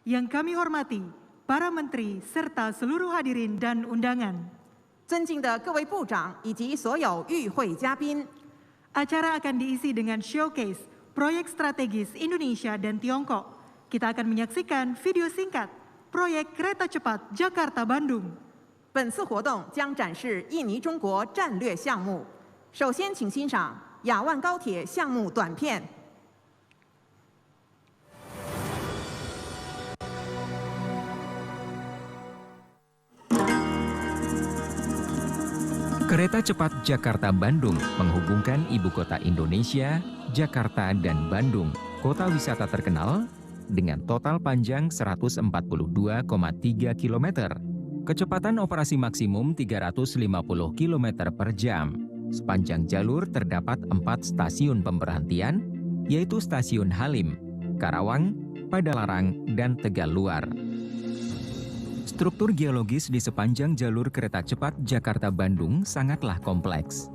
Yang kami hormati, para menteri serta seluruh hadirin dan undangan. 尊敬的各位部长以及所有与会嘉宾， Acara akan diisi dengan showcase proyek strategis Indonesia dan Tiongkok. Kita akan menyaksikan video singkat proyek kereta cepat Jakarta-Bandung. 本次活动将展示印尼中国战略项目。首先，请欣赏雅万高铁项目短片。 Kereta cepat Jakarta-Bandung menghubungkan ibu kota Indonesia, Jakarta dan Bandung, kota wisata terkenal, dengan total panjang 142,3 km. Kecepatan operasi maksimum 350 km per jam. Sepanjang jalur terdapat 4 stasiun pemberhentian, yaitu Stasiun Halim, Karawang, Padalarang, dan Tegaluar. Struktur geologis di sepanjang jalur kereta cepat Jakarta-Bandung sangatlah kompleks.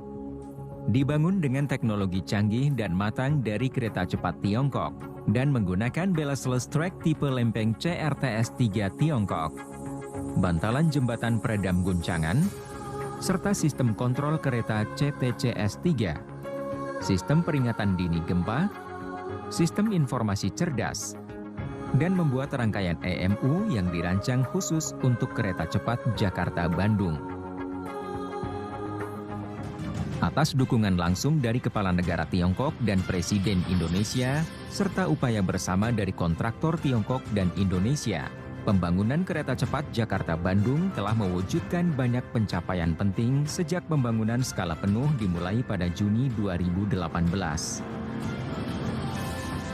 Dibangun dengan teknologi canggih dan matang dari kereta cepat Tiongkok dan menggunakan Bellesless Track tipe lempeng CRTS-3 Tiongkok, bantalan jembatan peredam guncangan, serta sistem kontrol kereta CTCS-3, sistem peringatan dini gempa, sistem informasi cerdas, dan membuat rangkaian EMU yang dirancang khusus untuk kereta cepat Jakarta-Bandung. Atas dukungan langsung dari Kepala Negara Tiongkok dan Presiden Indonesia, serta upaya bersama dari kontraktor Tiongkok dan Indonesia, pembangunan kereta cepat Jakarta-Bandung telah mewujudkan banyak pencapaian penting sejak pembangunan skala penuh dimulai pada Juni 2018.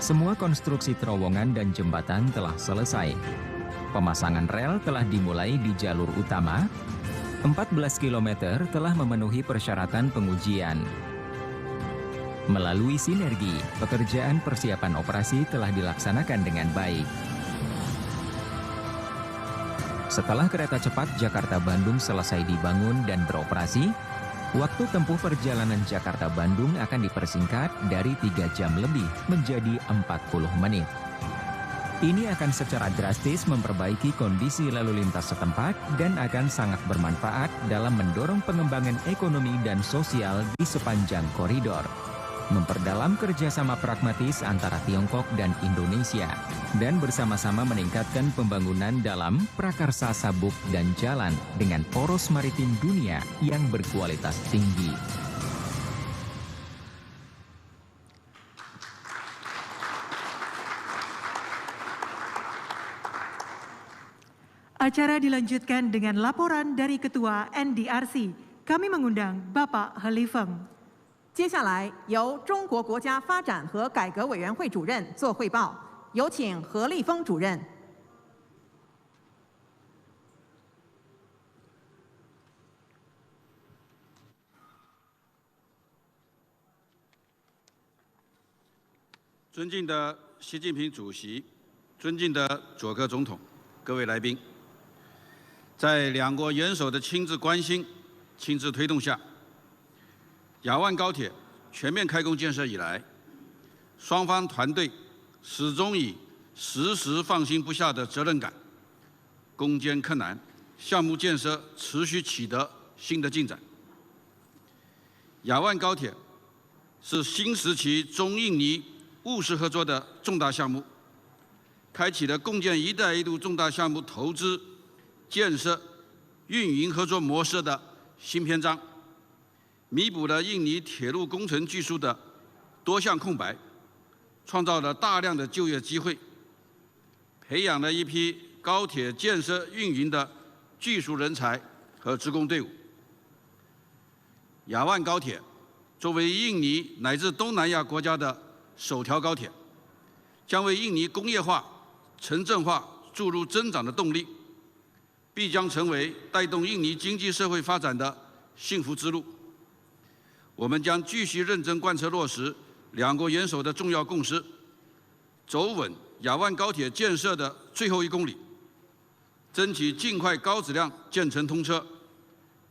Semua konstruksi terowongan dan jembatan telah selesai. Pemasangan rel telah dimulai di jalur utama. 14 km telah memenuhi persyaratan pengujian. Melalui sinergi, pekerjaan persiapan operasi telah dilaksanakan dengan baik. Setelah kereta cepat Jakarta-Bandung selesai dibangun dan beroperasi, waktu tempuh perjalanan Jakarta-Bandung akan dipersingkat dari 3 jam lebih menjadi 40 menit. Ini akan secara drastis memperbaiki kondisi lalu lintas setempat dan akan sangat bermanfaat dalam mendorong pengembangan ekonomi dan sosial di sepanjang koridor. Memperdalam kerjasama pragmatis antara Tiongkok dan Indonesia, dan bersama-sama meningkatkan pembangunan dalam prakarsa sabuk dan jalan dengan poros maritim dunia yang berkualitas tinggi. Acara dilanjutkan dengan laporan dari Ketua NDRC. Kami mengundang Bapak Helifeng. 接下来由中国国家发展和改革委员会主任做汇报，有请何立峰主任。尊敬的习近平主席，尊敬的佐科总统，各位来宾，在两国元首的亲自关心、亲自推动下， 雅万高铁全面开工建设以来，双方团队始终以时时放心不下的责任感，攻坚克难，项目建设持续取得新的进展。雅万高铁是新时期中印尼务实合作的重大项目，开启了共建“一带一路”重大项目投资、建设、运营合作模式的新篇章。 弥补了印尼铁路工程技术的多项空白，创造了大量的就业机会，培养了一批高铁建设运营的技术人才和职工队伍。雅万高铁作为印尼乃至东南亚国家的首条高铁，将为印尼工业化、城镇化注入增长的动力，必将成为带动印尼经济社会发展的幸福之路。 我们将继续认真贯彻落实两国元首的重要共识，走稳雅万高铁建设的最后1公里，争取尽快高质量建成通车，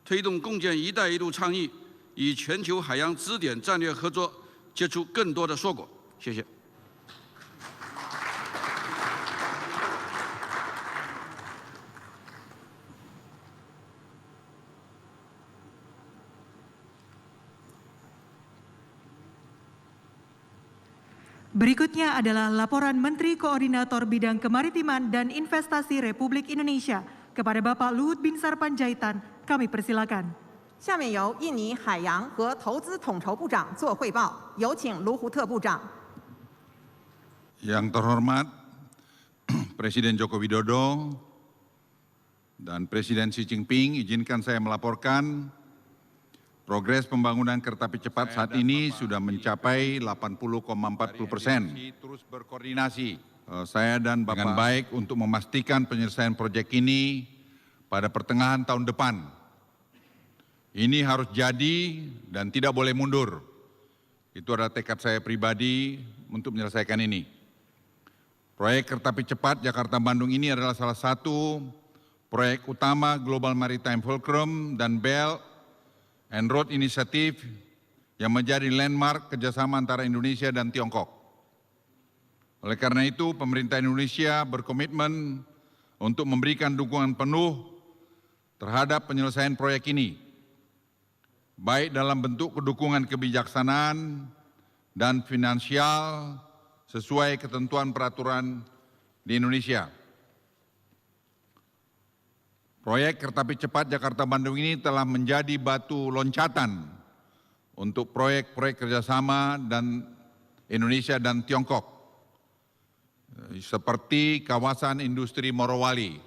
推动共建“一带一路”倡议与全球海洋支点战略合作结出更多的硕果。谢谢。Berikutnya adalah laporan Menteri Koordinator Bidang Kemaritiman dan Investasi Republik Indonesia kepada Bapak Luhut Binsar Panjaitan. Kami persilakan. 下面由印尼海洋和投资统筹部长做汇报，有请卢胡特部长。 Yang terhormat Presiden Joko Widodo dan Presiden Xi Jinping, izinkan saya melaporkan progres pembangunan kereta api cepat saat ini sudah mencapai 80,40%. Terus berkoordinasi saya dan Bapak dengan baik untuk memastikan penyelesaian proyek ini pada pertengahan tahun depan. Ini harus jadi dan tidak boleh mundur. Itu adalah tekad saya pribadi untuk menyelesaikan ini. Proyek kereta api cepat Jakarta-Bandung ini adalah salah satu proyek utama Global Maritime Fulcrum dan Belt and Road Initiative yang menjadi landmark kerjasama antara Indonesia dan Tiongkok. Oleh karena itu, pemerintah Indonesia berkomitmen untuk memberikan dukungan penuh terhadap penyelesaian proyek ini, baik dalam bentuk dukungan kebijaksanaan dan finansial sesuai ketentuan peraturan di Indonesia. Proyek kereta api cepat Jakarta-Bandung ini telah menjadi batu loncatan untuk proyek-proyek kerjasama dan Indonesia dan Tiongkok, seperti kawasan industri Morowali,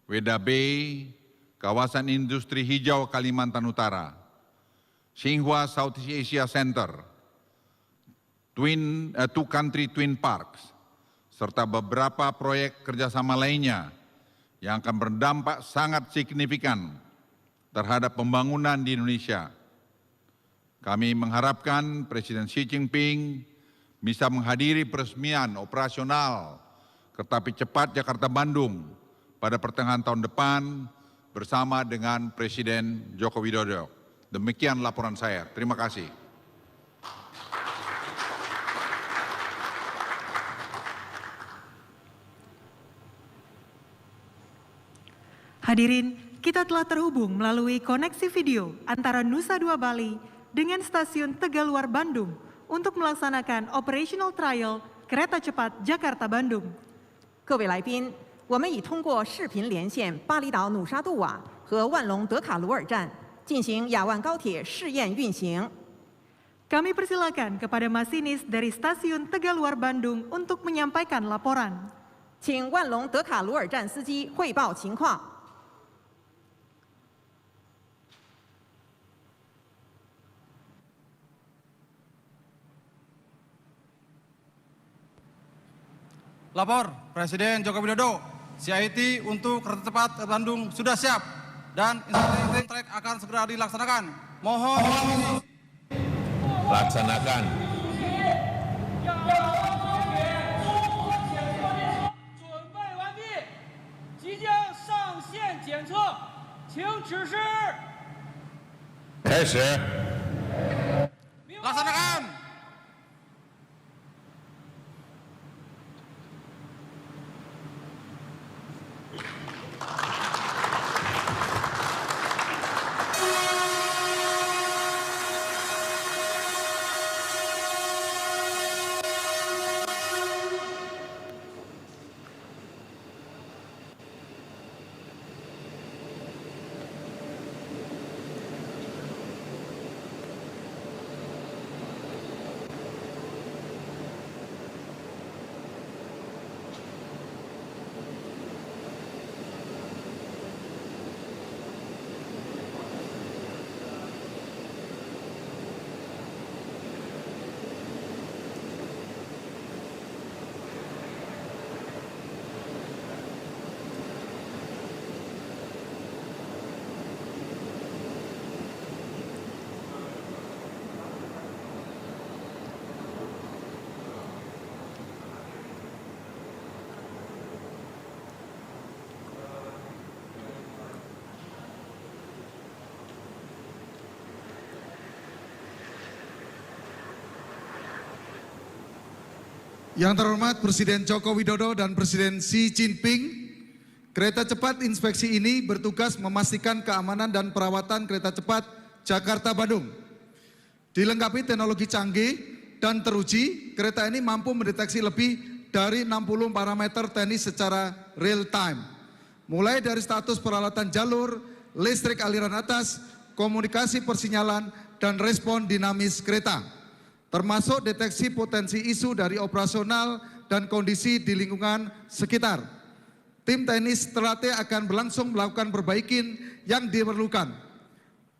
Weda Bay, kawasan industri hijau Kalimantan Utara, Xinhua Southeast Asia Center, Two Country Twin Parks, serta beberapa proyek kerjasama lainnya yang akan berdampak sangat signifikan terhadap pembangunan di Indonesia. Kami mengharapkan Presiden Xi Jinping bisa menghadiri peresmian operasional kereta api cepat Jakarta-Bandung pada pertengahan tahun depan bersama dengan Presiden Joko Widodo. Demikian laporan saya. Terima kasih. Hadirin, kita telah terhubung melalui koneksi video antara Nusa Dua Bali dengan Stasiun Tegaluar Bandung untuk melaksanakan operational trial kereta cepat Jakarta-Bandung. 各位来宾，我们已通过视频连线巴厘岛努沙杜瓦和万隆德卡鲁尔站，进行雅万高铁试验运行。 Kami persilakan kepada masinis dari Stasiun Tegaluar Bandung untuk menyampaikan laporan. 请万隆德卡鲁尔站司机汇报情况。 Lapor, Presiden Joko Widodo, CIT untuk kereta cepat Bandung sudah siap dan instruksi trek akan segera dilaksanakan. Mohon laksanakan. 准备完毕，即将上线检测，请指示。开始。 laksanakan. Yang terhormat Presiden Joko Widodo dan Presiden Xi Jinping, kereta cepat inspeksi ini bertugas memastikan keamanan dan perawatan kereta cepat Jakarta-Bandung. Dilengkapi teknologi canggih dan teruji, kereta ini mampu mendeteksi lebih dari 60 parameter teknis secara real time. Mulai dari status peralatan jalur, listrik aliran atas, komunikasi persinyalan, dan respon dinamis kereta. Termasuk deteksi potensi isu dari operasional dan kondisi di lingkungan sekitar. Tim teknis Terate akan berlangsung melakukan perbaikan yang diperlukan.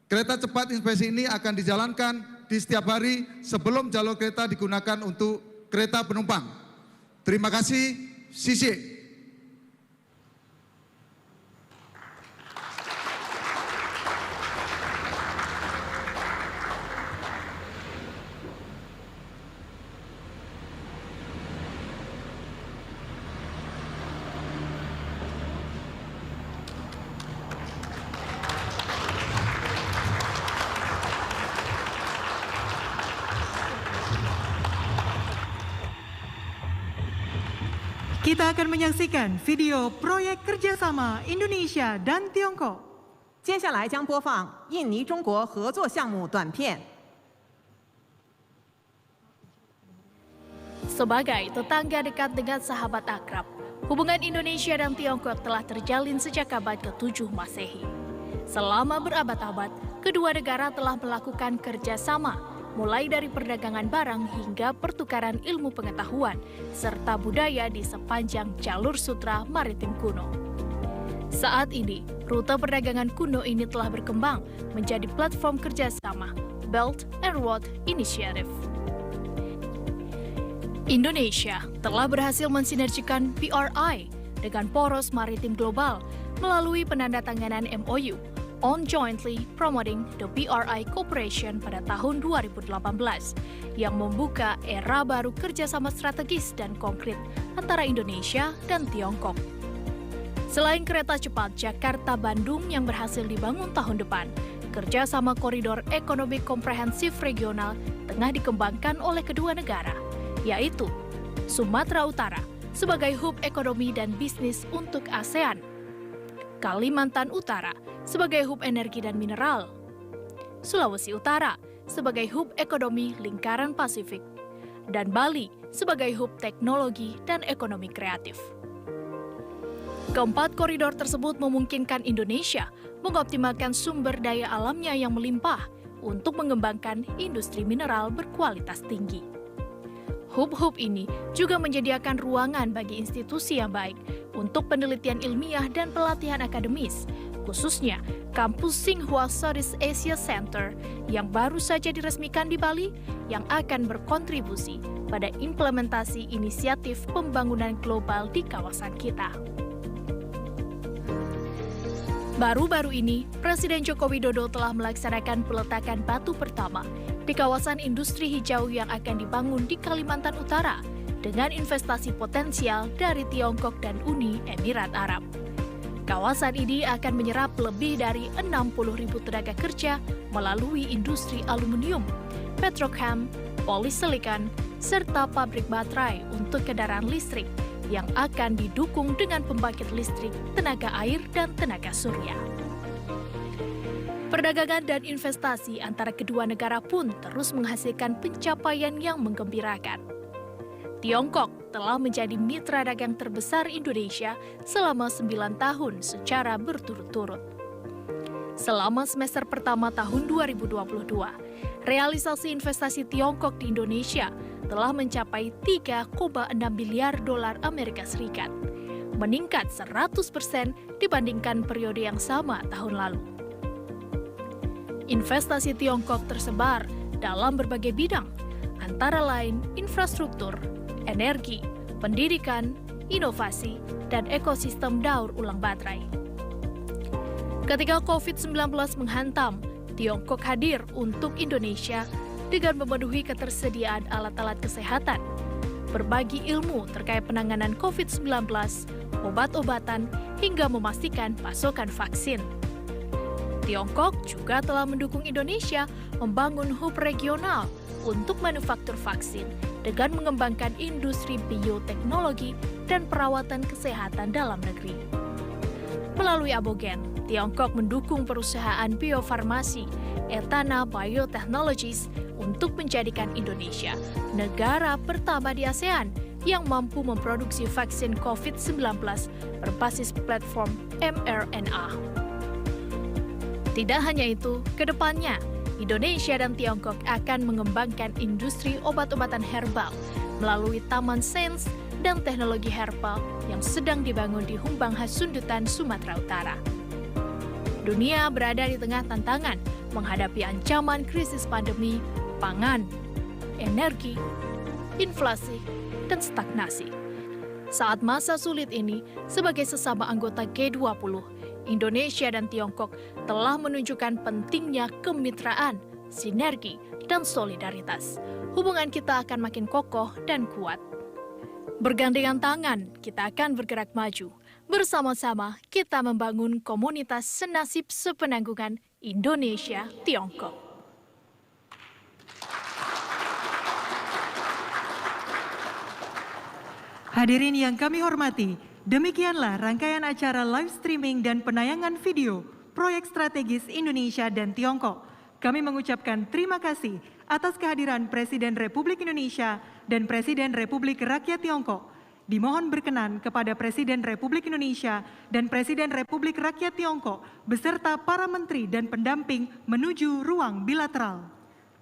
Kereta cepat inspeksi ini akan dijalankan di setiap hari sebelum jalur kereta digunakan untuk kereta penumpang. Terima kasih, Sisi. Kita akan menyaksikan video proyek kerjasama Indonesia dan Tiongkok. 接下来将播放印尼中国合作项目短片。 Sebagai tetangga dekat dengan sahabat akrab, hubungan Indonesia dan Tiongkok telah terjalin sejak abad ke-7 Masehi. Selama berabad-abad, kedua negara telah melakukan kerjasama, mulai dari perdagangan barang hingga pertukaran ilmu pengetahuan, serta budaya di sepanjang jalur sutra maritim kuno. Saat ini, rute perdagangan kuno ini telah berkembang menjadi platform kerjasama Belt and Road Initiative. Indonesia telah berhasil mensinergikan BRI dengan poros maritim global melalui penandatanganan MOU on jointly promoting the BRI Cooperation pada tahun 2018 yang membuka era baru kerjasama strategis dan konkret antara Indonesia dan Tiongkok. Selain kereta cepat Jakarta-Bandung yang berhasil dibangun tahun depan, kerjasama koridor ekonomi komprehensif regional tengah dikembangkan oleh kedua negara, yaitu Sumatera Utara sebagai hub ekonomi dan bisnis untuk ASEAN, Kalimantan Utara sebagai hub energi dan mineral, Sulawesi Utara sebagai hub ekonomi lingkaran Pasifik, dan Bali sebagai hub teknologi dan ekonomi kreatif. Keempat koridor tersebut memungkinkan Indonesia mengoptimalkan sumber daya alamnya yang melimpah untuk mengembangkan industri mineral berkualitas tinggi. Hub-hub ini juga menyediakan ruangan bagi institusi yang baik untuk penelitian ilmiah dan pelatihan akademis, khususnya kampus Tsinghua Southeast Asia Center yang baru saja diresmikan di Bali yang akan berkontribusi pada implementasi inisiatif pembangunan global di kawasan kita. Baru-baru ini, Presiden Joko Widodo telah melaksanakan peletakan batu pertama di kawasan industri hijau yang akan dibangun di Kalimantan Utara dengan investasi potensial dari Tiongkok dan Uni Emirat Arab. Kawasan ini akan menyerap lebih dari 60.000 tenaga kerja melalui industri aluminium, petrokhem, polisilikan, serta pabrik baterai untuk kendaraan listrik yang akan didukung dengan pembangkit listrik, tenaga air, dan tenaga surya. Perdagangan dan investasi antara kedua negara pun terus menghasilkan pencapaian yang menggembirakan. Tiongkok telah menjadi mitra dagang terbesar Indonesia selama 9 tahun secara berturut-turut. Selama semester pertama tahun 2022, realisasi investasi Tiongkok di Indonesia telah mencapai 3,6 miliar dolar Amerika Serikat, meningkat 100% dibandingkan periode yang sama tahun lalu. Investasi Tiongkok tersebar dalam berbagai bidang, antara lain infrastruktur, energi, pendidikan, inovasi, dan ekosistem daur ulang baterai. Ketika COVID-19 menghantam, Tiongkok hadir untuk Indonesia dengan memenuhi ketersediaan alat-alat kesehatan, berbagi ilmu terkait penanganan COVID-19, obat-obatan, hingga memastikan pasokan vaksin. Tiongkok juga telah mendukung Indonesia membangun hub regional untuk manufaktur vaksin dengan mengembangkan industri bioteknologi dan perawatan kesehatan dalam negeri. Melalui Abogen, Tiongkok mendukung perusahaan biofarmasi Etana Biotechnologies untuk menjadikan Indonesia negara pertama di ASEAN yang mampu memproduksi vaksin COVID-19 berbasis platform mRNA. Tidak hanya itu, ke depannya, Indonesia dan Tiongkok akan mengembangkan industri obat-obatan herbal melalui Taman Sains dan Teknologi Herbal yang sedang dibangun di Humbang Hasundutan, Sumatera Utara. Dunia berada di tengah tantangan menghadapi ancaman krisis pandemi, pangan, energi, inflasi, dan stagnasi. Saat masa sulit ini, sebagai sesama anggota G20, Indonesia dan Tiongkok telah menunjukkan pentingnya kemitraan, sinergi, dan solidaritas. Hubungan kita akan makin kokoh dan kuat. Bergandengan tangan, kita akan bergerak maju. Bersama-sama, kita membangun komunitas senasib sepenanggungan Indonesia-Tiongkok. Hadirin yang kami hormati, demikianlah rangkaian acara live streaming dan penayangan video proyek strategis Indonesia dan Tiongkok. Kami mengucapkan terima kasih atas kehadiran Presiden Republik Indonesia dan Presiden Republik Rakyat Tiongkok. Dimohon berkenan kepada Presiden Republik Indonesia dan Presiden Republik Rakyat Tiongkok beserta para menteri dan pendamping menuju ruang bilateral.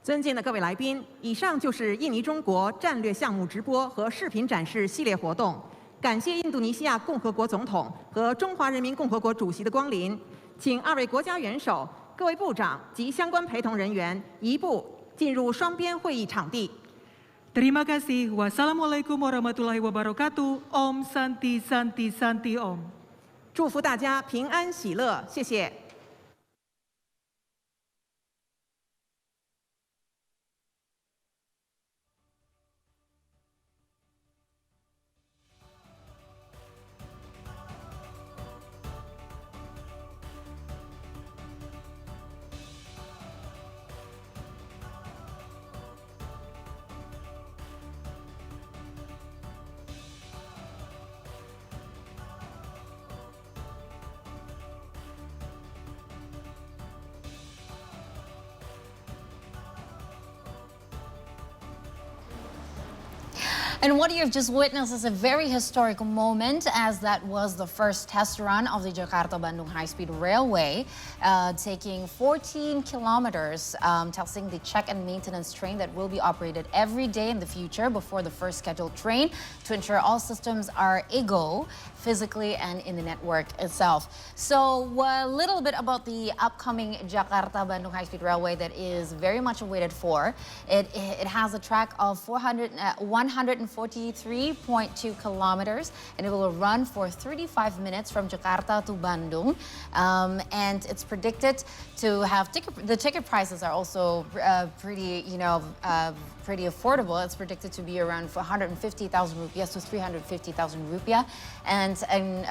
尊敬的各位来宾，以上就是印尼中国战略项目直播和视频展示系列活动。感谢印度尼西亚共和国总统和中华人民共和国主席的光临，请二位国家元首、各位部长及相关陪同人员移步进入双边会议场地。 Terima kasih. Wassalamualaikum warahmatullahi wabarakatuh. Om Santi Santi Santi Om. 祝福大家平安喜乐，谢谢。 And what you've just witnessed is a very historic moment, as that was the first test run of the Jakarta-Bandung High-Speed Railway, taking 14 kilometers, testing the check and maintenance train that will be operated every day in the future before the first scheduled train to ensure all systems are a-go physically and in the network itself. So a little bit about the upcoming Jakarta-Bandung High-Speed Railway that is very much awaited for. It has a track of 143.2 kilometers, and it will run for 35 minutes from Jakarta to Bandung. And it's predicted to have the ticket prices are also pretty affordable. It's predicted to be around 150,000 rupiah to 350,000 rupiah. And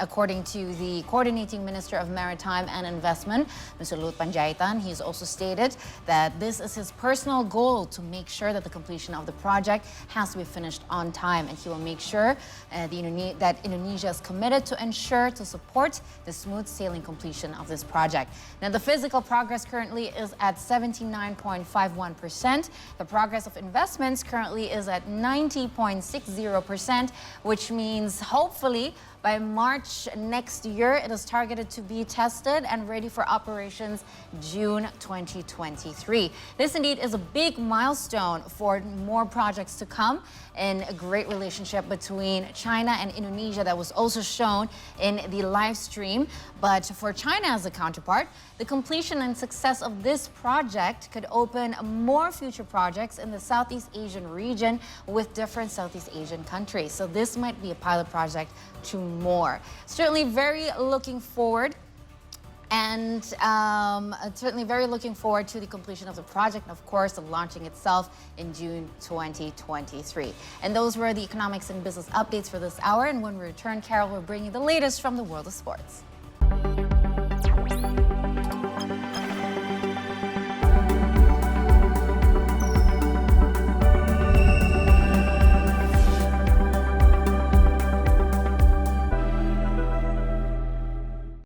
according to the Coordinating Minister of Maritime and Investment, Mr. Luhut Panjaitan, he's also stated that this is his personal goal to make sure that the completion of the project has to be finished on time. And he will make sure that Indonesia is committed to ensure to support the smooth sailing completion of this project. Now, the physical progress currently is at 79.51%. The progress of investments currently is at 90.60%, which means hopefully by March next year, it is targeted to be tested and ready for operations June 2023. This indeed is a big milestone for more projects to come, and a great relationship between China and Indonesia that was also shown in the live stream. But for China as a counterpart, the completion and success of this project could open more future projects in the Southeast Asian region with different Southeast Asian countries. So this might be a pilot project to more. Certainly very looking forward. And certainly very looking forward to the completion of the project, and of course, the launching itself in June 2023. And those were the economics and business updates for this hour. And when we return, Carol will bring you the latest from the world of sports.